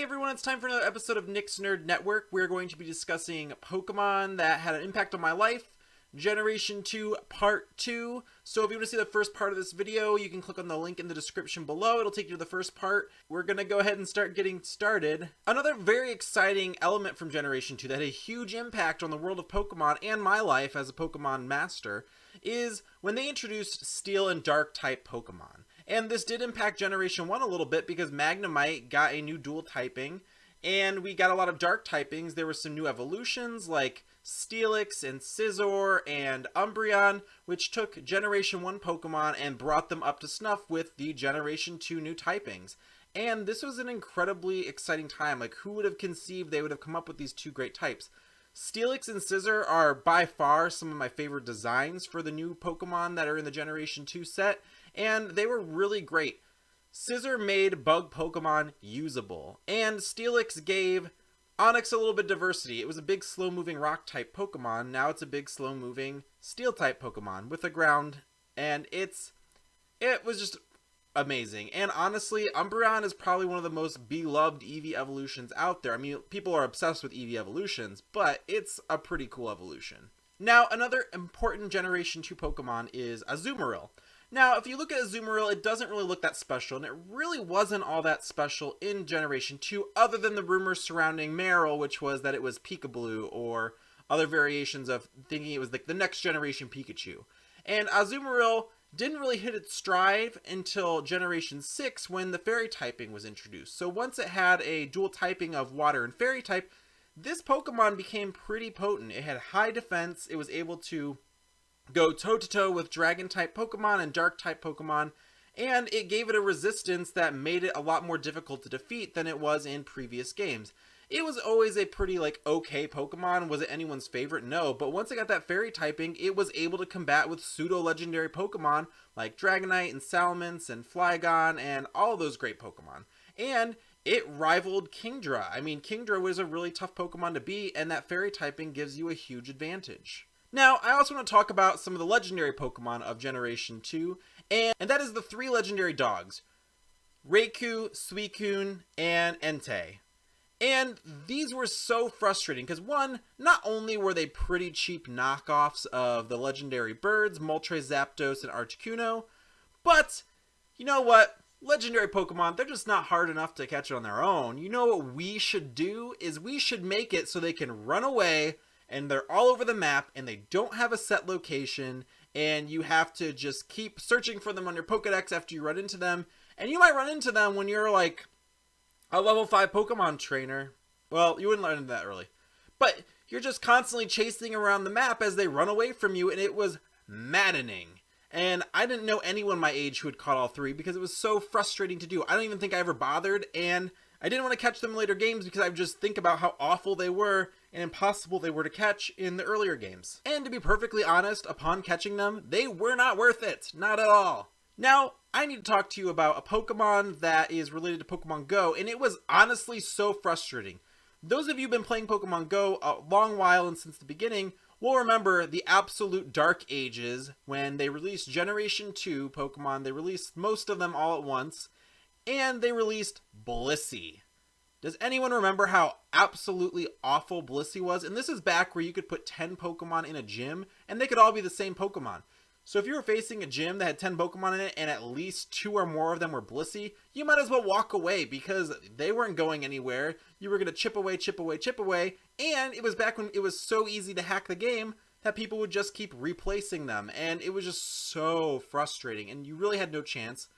everyone, it's time for another episode of Nick's Nerd Network. We're going to be discussing Pokemon that had an impact on my life, Generation 2 Part 2. So if you want to see the first part of this video, you can click on the link in the description below. It'll take you to the first part. We're going to go ahead and start getting started. Another very exciting element from Generation 2 that had a huge impact on the world of Pokemon and my life as a Pokemon master is when they introduced Steel and Dark type Pokemon. And this did impact Generation 1 a little bit because Magnemite got a new dual typing, and we got a lot of dark typings. There were some new evolutions like Steelix and Scizor and Umbreon, which took Generation 1 Pokemon and brought them up to snuff with the Generation 2 new typings. And this was an incredibly exciting time. Like, who would have conceived they would have come up with these two great types? Steelix and Scizor are by far some of my favorite designs for the new Pokemon that are in the Generation 2 set, and they were really great. Scizor made bug Pokemon usable, and Steelix gave Onix a little bit of diversity. It was a big slow-moving rock-type Pokemon, now it's a big slow-moving steel-type Pokemon with a ground, and it was just amazing. And honestly, Umbreon is probably one of the most beloved Eevee evolutions out there. I mean, people are obsessed with Eevee evolutions, but it's a pretty cool evolution. Now, another important Generation 2 Pokemon is Azumarill. Now, if you look at Azumarill, it doesn't really look that special, and it really wasn't all that special in Generation 2, other than the rumors surrounding Marill, which was that it was Pikablue, or other variations of thinking it was like the next generation Pikachu. And Azumarill didn't really hit its stride until Generation 6 when the Fairy typing was introduced. So once it had a dual typing of Water and Fairy type, this Pokemon became pretty potent. It had high defense, it was able to go toe-to-toe with Dragon-type Pokemon and Dark-type Pokemon, and it gave it a resistance that made it a lot more difficult to defeat than it was in previous games. It was always a pretty, okay Pokemon. Was it anyone's favorite? No, but once it got that Fairy typing, it was able to combat with pseudo-legendary Pokemon like Dragonite and Salamence and Flygon and all of those great Pokemon. And it rivaled Kingdra. I mean, Kingdra was a really tough Pokemon to beat, and that Fairy typing gives you a huge advantage. Now, I also want to talk about some of the legendary Pokemon of Generation 2, and that is the three legendary dogs, Raikou, Suicune, and Entei. And these were so frustrating because, one, not only were they pretty cheap knockoffs of the legendary birds, Moltres, Zapdos, and Articuno, but, you know what? Legendary Pokemon, they're just not hard enough to catch on their own. You know what we should do is we should make it so they can run away and they're all over the map and they don't have a set location and you have to just keep searching for them on your Pokedex after you run into them. And you might run into them when you're like a level 5 Pokemon trainer. Well, you wouldn't learn into that early. But you're just constantly chasing around the map as they run away from you, and it was maddening. And I didn't know anyone my age who had caught all three because it was so frustrating to do. I don't even think I ever bothered, and I didn't want to catch them in later games because I would just think about how awful they were and impossible they were to catch in the earlier games. And to be perfectly honest, upon catching them, they were not worth it. Not at all. Now, I need to talk to you about a Pokemon that is related to Pokemon Go, and it was honestly so frustrating. Those of you who've been playing Pokemon Go a long while and since the beginning will remember the absolute dark ages when they released Generation 2 Pokemon. They released most of them all at once, and they released Blissey. Does anyone remember how absolutely awful Blissey was? And this is back where you could put 10 Pokemon in a gym, and they could all be the same Pokemon. So if you were facing a gym that had 10 Pokemon in it and at least 2 or more of them were Blissey, you might as well walk away because they weren't going anywhere. You were going to chip away, chip away, chip away. And it was back when it was so easy to hack the game that people would just keep replacing them. And it was just so frustrating and you really had no chance.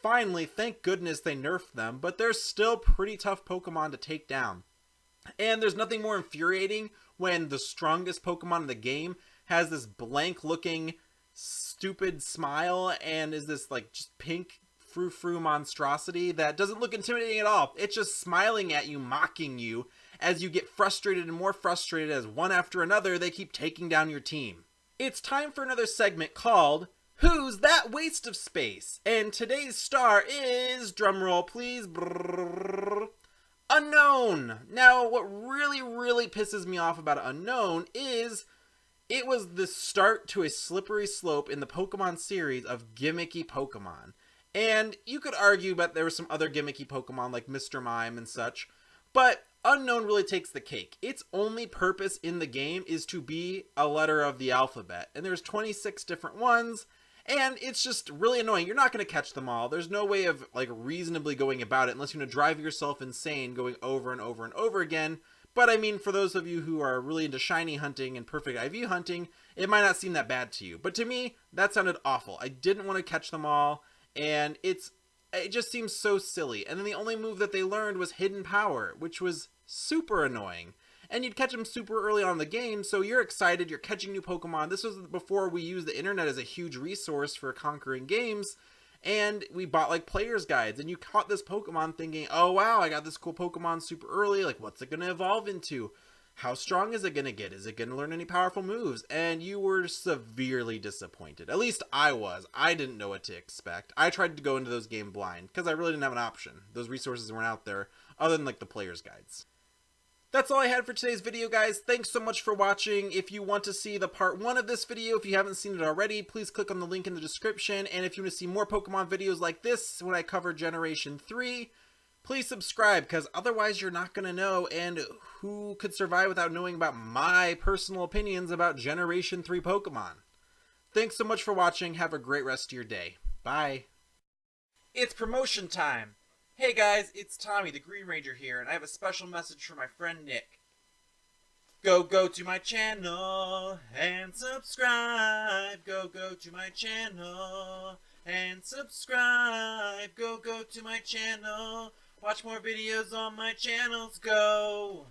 Finally, thank goodness they nerfed them, but they're still pretty tough Pokemon to take down. And there's nothing more infuriating when the strongest Pokemon in the game has this blank looking stupid smile and is this just pink frou-frou monstrosity that doesn't look intimidating at all. It's just smiling at you, mocking you as you get frustrated and more frustrated as one after another they keep taking down your team. It's time for another segment called Who's That Waste of Space? And today's star is, drumroll please, Unown. Now what really pisses me off about Unown is it was the start to a slippery slope in the Pokemon series of gimmicky Pokemon. And you could argue that there were some other gimmicky Pokemon like Mr. Mime and such, But unknown really takes the cake. Its only purpose in the game is to be a letter of the alphabet, and there's 26 different ones, and it's just really annoying. You're not going to catch them all. There's no way of like reasonably going about it unless you're going to drive yourself insane going over and over and over again. But I mean, for those of you who are really into shiny hunting and perfect IV hunting, it might not seem that bad to you. But to me, that sounded awful. I didn't want to catch them all, and it just seems so silly. And then the only move that they learned was Hidden Power, which was super annoying. And you'd catch them super early on in the game, so you're excited, you're catching new Pokemon. This was before we used the internet as a huge resource for conquering games, and we bought like player's guides, and you caught this Pokemon thinking, oh wow, I got this cool Pokemon super early, like what's it going to evolve into? How strong is it going to get? Is it going to learn any powerful moves? And you were severely disappointed. At least I was. I didn't know what to expect. I tried to go into those games blind, because I really didn't have an option. Those resources weren't out there, other than like the player's guides. That's all I had for today's video, guys. Thanks so much for watching. If you want to see the part 1 of this video, if you haven't seen it already, please click on the link in the description. And if you want to see more Pokemon videos like this when I cover Generation 3, please subscribe, because otherwise you're not going to know. And who could survive without knowing about my personal opinions about Generation 3 Pokemon? Thanks so much for watching. Have a great rest of your day. Bye. It's promotion time. Hey guys, it's Tommy, the Green Ranger here, and I have a special message for my friend Nick. Go to my channel and subscribe. Go to my channel and subscribe. Go to my channel. Watch more videos on my channels. Go.